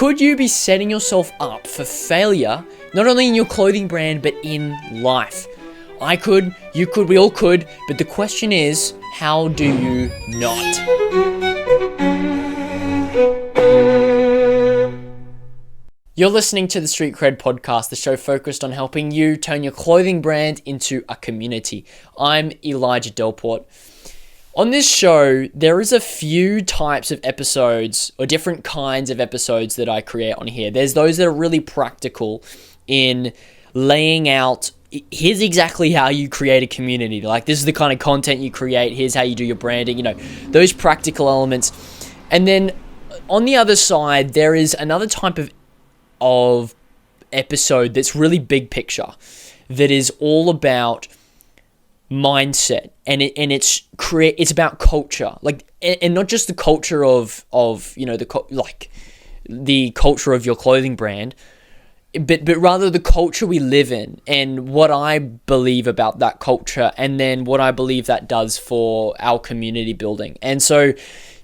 Could you be setting yourself up for failure, not only in your clothing brand, but in life? I could, you could, we all could, but the question is, how do you not? You're listening to the Street Cred podcast, the show focused on helping you turn your clothing brand into a community. I'm Elijah Delport. On this show, there is a few types of episodes or different kinds of episodes that I create on here. There's those that are really practical in laying out, here's exactly how you create a community. Like, this is the kind of content you create. Here's how you do your branding, those practical elements. And then on the other side, there is another type of episode that's really big picture, that is all about mindset, and it's about culture, and not just the culture of the culture of your clothing brand, but rather the culture we live in, and what I believe about that culture, and then what I believe that does for our community building. And so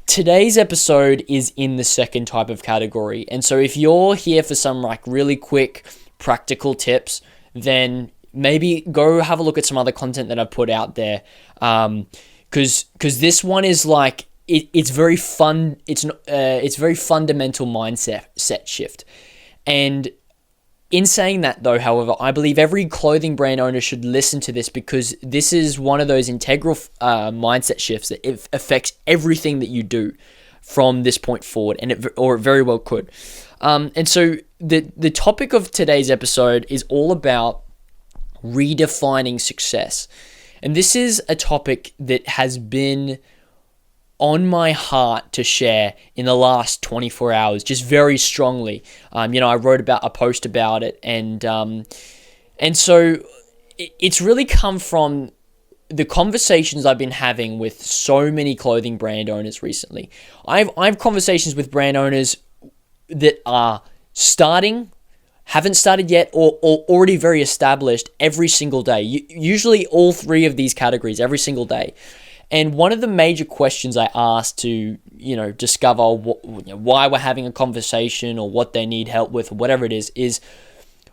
today's episode is in the second type of category. And so if you're here for some really quick practical tips, then maybe go have a look at some other content that I've put out there. Because this one is it's very fun. It's very fundamental mindset shift. And in saying that though, however, I believe every clothing brand owner should listen to this, because this is one of those integral mindset shifts that it affects everything that you do from this point forward, and it very well could. And so the topic of today's episode is all about redefining success. And this is a topic that has been on my heart to share in the last 24 hours, just very strongly. I wrote a post about it, and so it's really come from the conversations I've been having with so many clothing brand owners recently. I have conversations with brand owners that are haven't started yet, or already very established every single day. Usually all three of these categories every single day. And one of the major questions I ask to, discover why we're having a conversation, or what they need help with, or whatever it is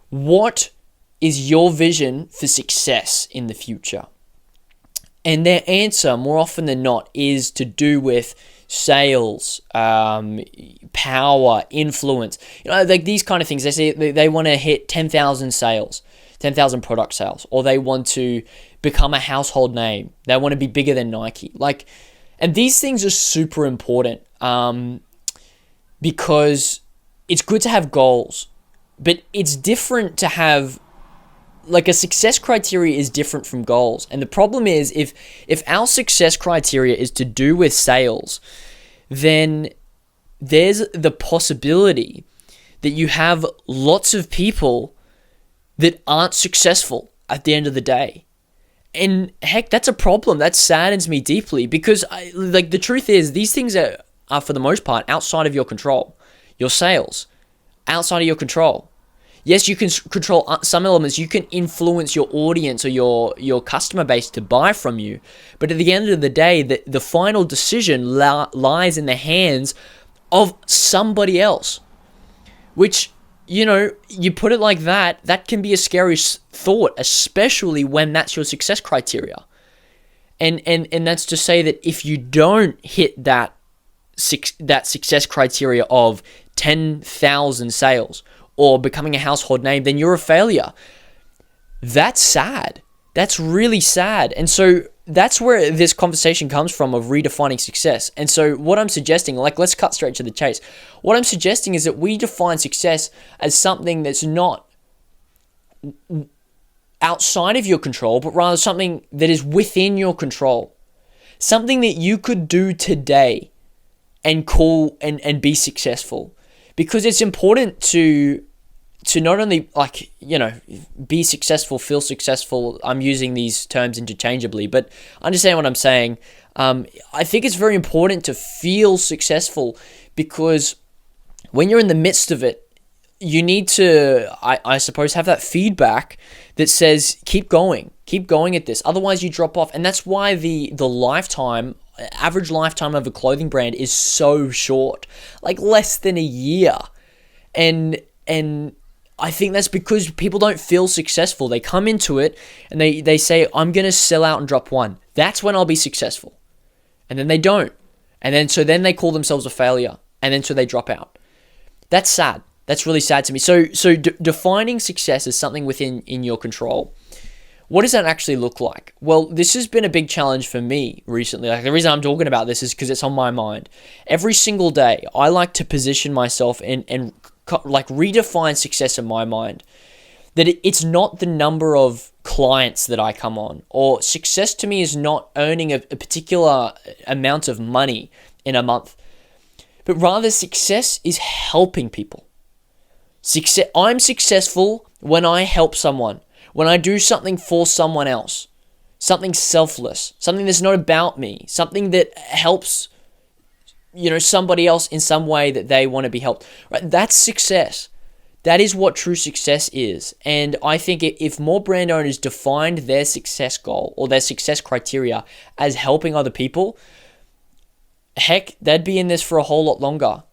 what is your vision for success in the future? And their answer, more often than not, is to do with sales, power, influence, these kind of things. They say they want to hit 10,000 sales, 10,000 product sales, or they want to become a household name. They want to be bigger than Nike. And these things are super important, because it's good to have goals, but it's different to have, a success criteria is different from goals. And the problem is, if our success criteria is to do with sales, then there's the possibility that you have lots of people that aren't successful at the end of the day. And heck, that's a problem. That saddens me deeply, because the truth is, these things are for the most part outside of your control. Your sales, outside of your control. Yes, you can control some elements. You can influence your audience or your customer base to buy from you. But at the end of the day, the final decision lies in the hands of somebody else. Which, you put it like that, that can be a scary thought, especially when that's your success criteria. And that's to say that if you don't hit that success criteria of 10,000 sales, or becoming a household name, then you're a failure. That's sad. That's really sad. And so that's where this conversation comes from, of redefining success. And so what I'm suggesting, let's cut straight to the chase. What I'm suggesting is that we define success as something that's not outside of your control, but rather something that is within your control. Something that you could do today and be successful. Because it's important to not only be successful, feel successful. I'm using these terms interchangeably, but understand what I'm saying. I think it's very important to feel successful, because when you're in the midst of it, you need to, I suppose, have that feedback that says, keep going at this. Otherwise you drop off. And that's why the average lifetime of a clothing brand is so short, less than a year. And I think that's because people don't feel successful. They come into it and they say, I'm going to sell out and drop one. That's when I'll be successful. And then they don't. And then they call themselves a failure. And then so they drop out. That's sad. That's really sad to me. So defining success as something in your control. What does that actually look like? Well, this has been a big challenge for me recently. Like, the reason I'm talking about this is because it's on my mind. Every single day, I like to position myself and like redefine success in my mind. That it's not the number of clients that I come on, or success to me is not earning a particular amount of money in a month, but rather success is helping people. I'm successful when I help someone, when I do something for someone else, something selfless, something that's not about me, something that helps, somebody else in some way that they want to be helped. Right? That's success. That is what true success is. And I think if more brand owners defined their success goal or their success criteria as helping other people, heck, they'd be in this for a whole lot longer.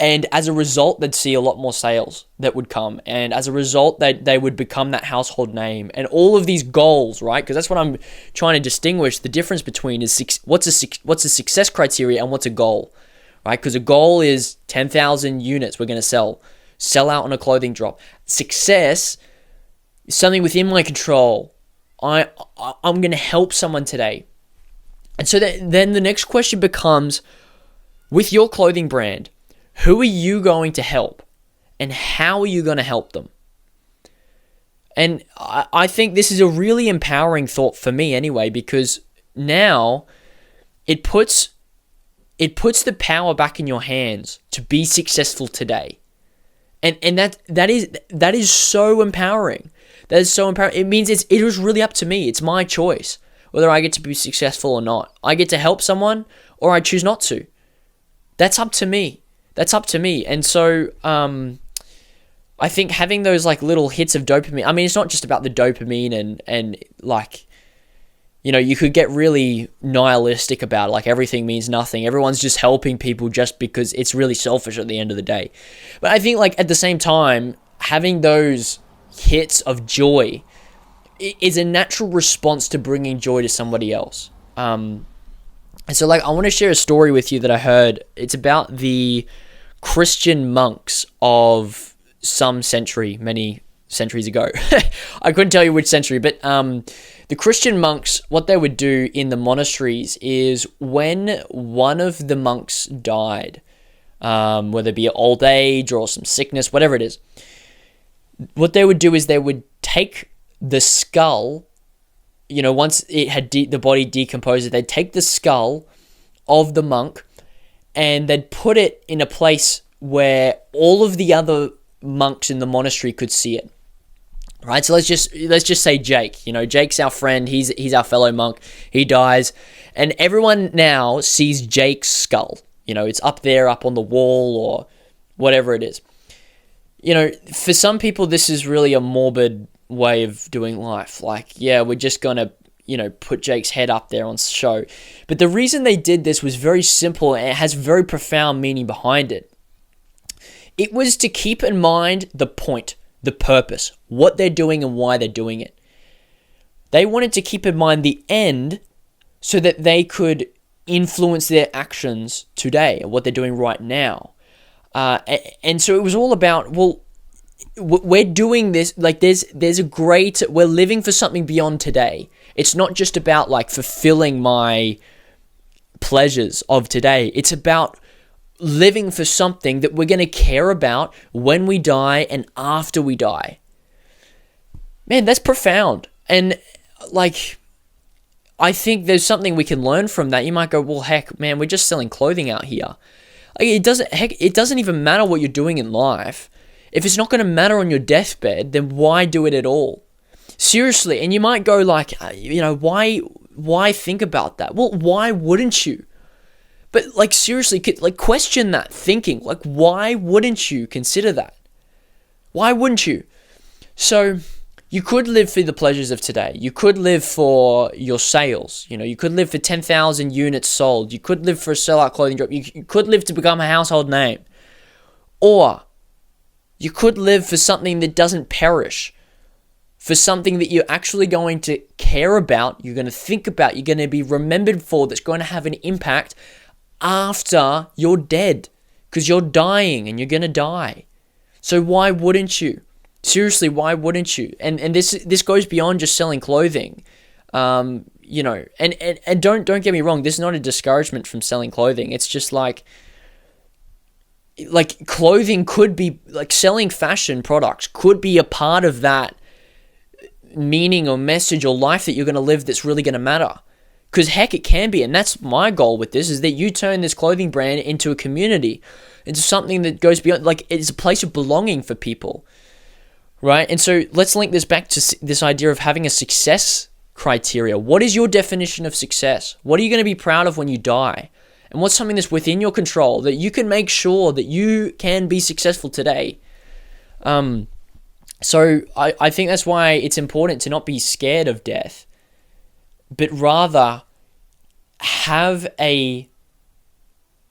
And as a result, they'd see a lot more sales that would come. And as a result, they would become that household name. And all of these goals, right? Because that's what I'm trying to distinguish. The difference between is what's a success criteria and what's a goal, right? Because a goal is 10,000 units we're going to sell out on a clothing drop. Success is something within my control. I'm going to help someone today. And so then the next question becomes, with your clothing brand, who are you going to help? And how are you going to help them? And I think this is a really empowering thought for me anyway, because now it puts the power back in your hands to be successful today. And that is so empowering. That is so empowering. It means it was really up to me. It's my choice whether I get to be successful or not. I get to help someone or I choose not to. That's up to me. And so I think having those like little hits of dopamine, I mean, it's not just about the dopamine and like, you could get really nihilistic about it, like everything means nothing. Everyone's just helping people just because it's really selfish at the end of the day. But I think like at the same time, having those hits of joy is a natural response to bringing joy to somebody else. And so like I want to share a story with you that I heard. It's about the Christian monks of some century, many centuries ago. I couldn't tell you which century, but the Christian monks, what they would do in the monasteries is when one of the monks died, whether it be old age or some sickness, whatever it is, what they would do is they would take the skull, once it had the body decomposed, they'd take the skull of the monk and they'd put it in a place where all of the other monks in the monastery could see it. Right? So let's just say Jake. Jake's our friend. He's our fellow monk. He dies, and everyone now sees Jake's skull. It's up there, up on the wall, or whatever it is. For some people, this is really a morbid way of doing life. Like, yeah, we're just gonna put Jake's head up there on show. But the reason they did this was very simple, and it has very profound meaning behind it. It was to keep in mind the point, the purpose, what they're doing and why they're doing it. They wanted to keep in mind the end so that they could influence their actions today and what they're doing right now. And so it was all about, well, we're doing this, like we're living for something beyond today. It's not just about like fulfilling my pleasures of today. It's about living for something that we're going to care about when we die and after we die. Man, that's profound. And like, I think there's something we can learn from that. You might go, well, heck, man, we're just selling clothing out here. Like, it doesn't even matter what you're doing in life. If it's not going to matter on your deathbed, then why do it at all? Seriously. And you might go like, why think about that? Well, why wouldn't you? But like, seriously, like, question that thinking. Like, why wouldn't you consider that? Why wouldn't you? So you could live for the pleasures of today. You could live for your sales. You could live for 10,000 units sold. You could live for a sellout clothing drop. You could live to become a household name. Or You could live for something that doesn't perish, for something that you're actually going to care about, you're going to think about, you're going to be remembered for, that's going to have an impact after you're dead, because you're dying and you're going to die. So why wouldn't you? Seriously, why wouldn't you? And this goes beyond just selling clothing. And don't get me wrong, this is not a discouragement from selling clothing. It's just like clothing could be, like, selling fashion products could be a part of that meaning or message or life that you're going to live that's really going to matter. Because heck, it can be. And that's my goal with this, is that you turn this clothing brand into a community, into something that goes beyond, like, it's a place of belonging for people, right? And so let's link this back to this idea of having a success criteria. What is your definition of success? What are you going to be proud of when you die? And what's something that's within your control that you can make sure that you can be successful today? So I think that's why it's important to not be scared of death, but rather have a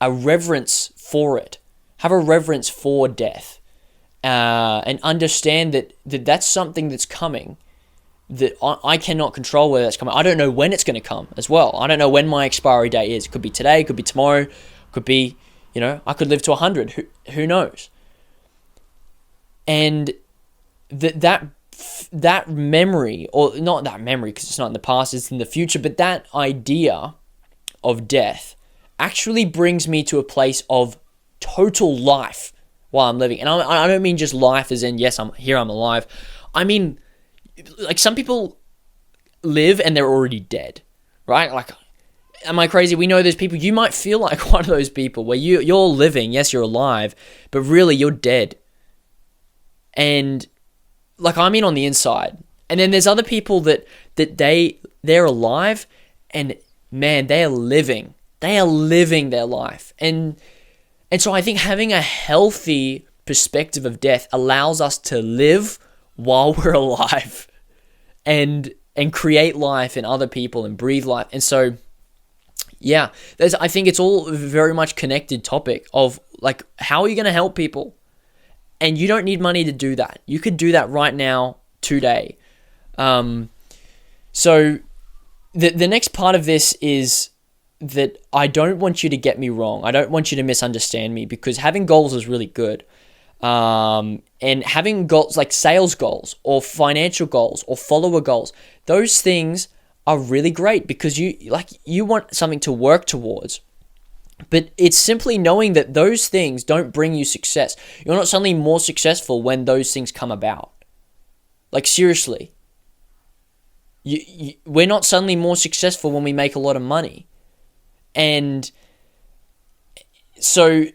reverence for it. Have a reverence for death, and understand that that's something that's coming, that I cannot control whether that's coming. I don't know when it's going to come as well. I don't know when my expiry date is. It could be today, it could be tomorrow, it could be, I could live to 100. Who knows? And that memory, or not that memory because it's not in the past, it's in the future, but that idea of death actually brings me to a place of total life while I'm living. And I don't mean just life as in, yes, I'm here, I'm alive. I mean, like, some people live and they're already dead, right? Like, am I crazy? We know those people. You might feel like one of those people where you're living, yes, you're alive, but really you're dead. And like, I mean, on the inside. And then there's other people that they're alive, and man, they are living their life. And so I think having a healthy perspective of death allows us to live while we're alive, and create life in other people and breathe life. And so, yeah, I think it's all very much connected topic of, like, how are you going to help people? And you don't need money to do that. You could do that right now, today. So the next part of this is that I don't want you to get me wrong. I don't want you to misunderstand me, because having goals is really good. And having goals like sales goals or financial goals or follower goals, those things are really great because you want something to work towards. But it's simply knowing that those things don't bring you success. You're not suddenly more successful when those things come about. Like, seriously. We're not suddenly more successful when we make a lot of money. And so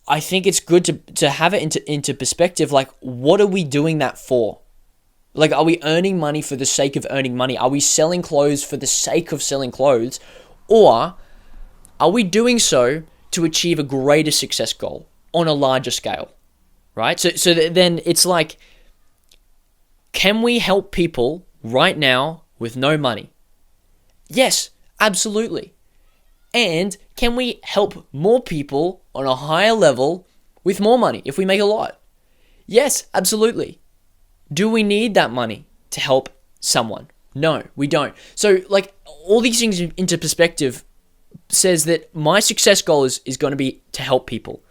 I think it's good to have it into perspective. Like, what are we doing that for? Like, are we earning money for the sake of earning money? Are we selling clothes for the sake of selling clothes? Or are we doing so to achieve a greater success goal on a larger scale, right? So then it's like, can we help people right now with no money? Yes, absolutely. And can we help more people on a higher level with more money if we make a lot? Yes, absolutely. Do we need that money to help someone? No, we don't. So, like, all these things into perspective says that my success goal is going to be to help people,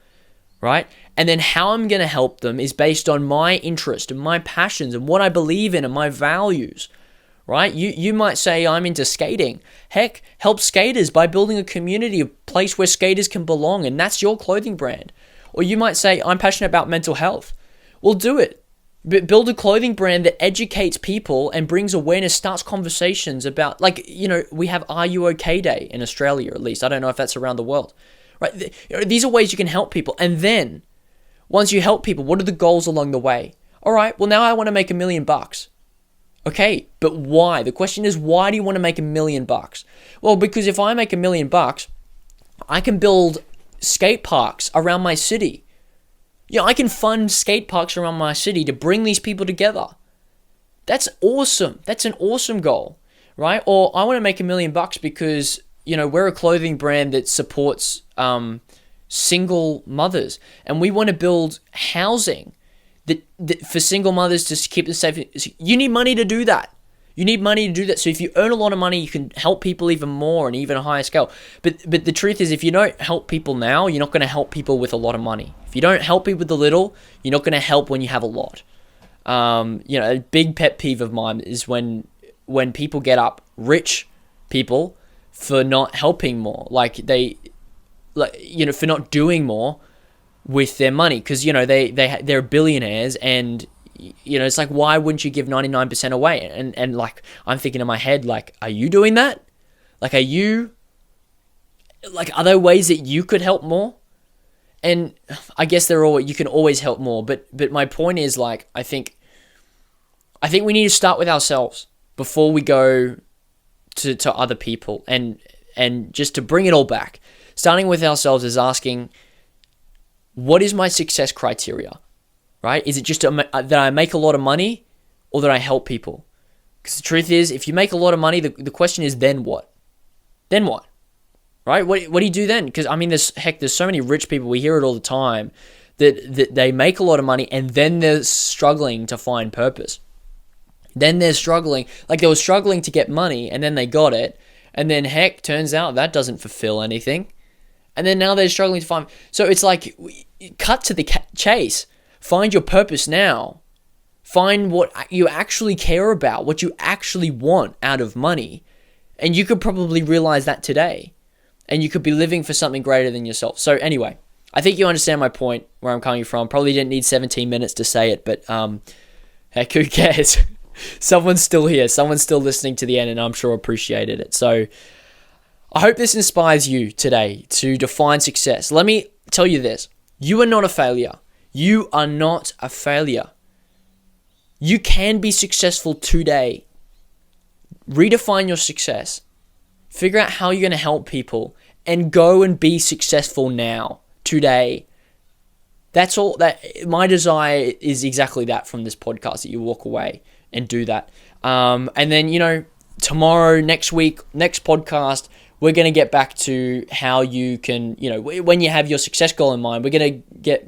right? And then how I'm going to help them is based on my interest and my passions and what I believe in and my values, right? You might say, I'm into skating. Heck, help skaters by building a community, a place where skaters can belong, and that's your clothing brand. Or you might say, I'm passionate about mental health. Well, do it. Build a clothing brand that educates people and brings awareness, starts conversations about, like, we have Are You OK Day in Australia, at least. I don't know if that's around the world, right? These are ways you can help people. And then once you help people, what are the goals along the way? All right, well, now I want to make $1 million. Okay, but why? The question is, why do you want to make $1 million? Well, because if I make $1 million, I can build skate parks around my city. I can fund skate parks around my city to bring these people together. That's awesome. That's an awesome goal, right? Or I want to make $1 million because, we're a clothing brand that supports single mothers, and we want to build housing that for single mothers to keep them safe, you need money to do that. You need money to do that. So if you earn a lot of money, you can help people even more and even a higher scale. But the truth is, if you don't help people now, you're not going to help people with a lot of money. If you don't help people with a little, you're not going to help when you have a lot. A big pet peeve of mine is when people get up, rich people, for not helping more, for not doing more with their money, because they're billionaires, and it's like, why wouldn't you give 99% away? And like, I'm thinking in my head, like, are you doing that? Like, are there ways that you could help more? And I guess you can always help more, but my point is, like, I think we need to start with ourselves before we go to other people, and just to bring it all back, starting with ourselves is asking, what is my success criteria, right? Is it just that I make a lot of money, or that I help people? Because the truth is, if you make a lot of money, the question is, then what? Then what? Right? What do you do then? Because, I mean, there's so many rich people, we hear it all the time, that they make a lot of money and then they're struggling to find purpose. Then they're struggling, like they were struggling to get money, and then they got it, and then turns out that doesn't fulfill anything. And then now they're struggling to find. So it's like, cut to the chase. Find your purpose now. Find what you actually care about, what you actually want out of money. And you could probably realize that today. And you could be living for something greater than yourself. So anyway, I think you understand my point, where I'm coming from. Probably didn't need 17 minutes to say it, but heck, who cares? Someone's still here. Someone's still listening to the end, and I'm sure appreciated it. So I hope this inspires you today to define success. Let me tell you this. You are not a failure. You are not a failure. You can be successful today. Redefine your success. Figure out how you're going to help people, and go and be successful now, today. That's all. My desire is exactly that from this podcast, that you walk away and do that. And then, tomorrow, next week, next podcast, we're going to get back to how you can, when you have your success goal in mind, we're going to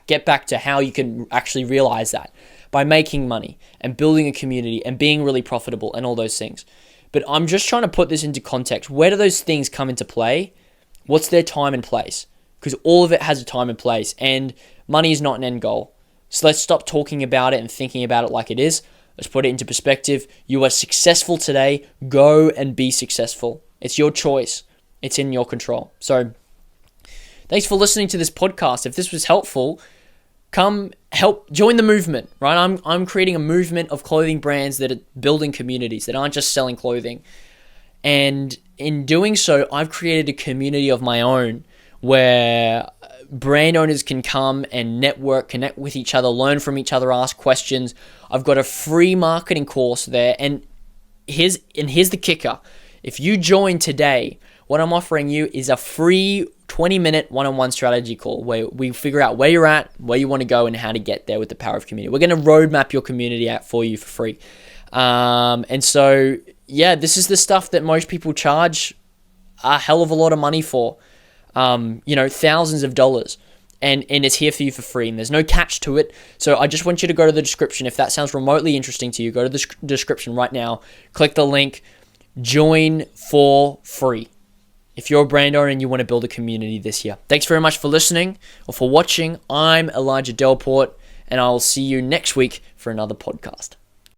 get back to how you can actually realize that by making money and building a community and being really profitable and all those things. But I'm just trying to put this into context. Where do those things come into play? What's their time and place? Because all of it has a time and place, and money is not an end goal. So let's stop talking about it and thinking about it like it is. Let's put it into perspective. You are successful today. Go and be successful. It's your choice. It's in your control. So thanks for listening to this podcast. If this was helpful, come join the movement, right? I'm creating a movement of clothing brands that are building communities, that aren't just selling clothing. And in doing so, I've created a community of my own where brand owners can come and network, connect with each other, learn from each other, ask questions. I've got a free marketing course there. And here's the kicker. If you join today, what I'm offering you is a free 20-minute one-on-one strategy call where we figure out where you're at, where you want to go, and how to get there with the power of community. We're going to roadmap your community out for you for free. And so, this is the stuff that most people charge a hell of a lot of money for, thousands of dollars. And it's here for you for free, and there's no catch to it. So I just want you to go to the description. If that sounds remotely interesting to you, go to the description right now, click the link, join for free. If you're a brand owner and you want to build a community this year. Thanks very much for listening or for watching. I'm Elijah Delport, and I'll see you next week for another podcast.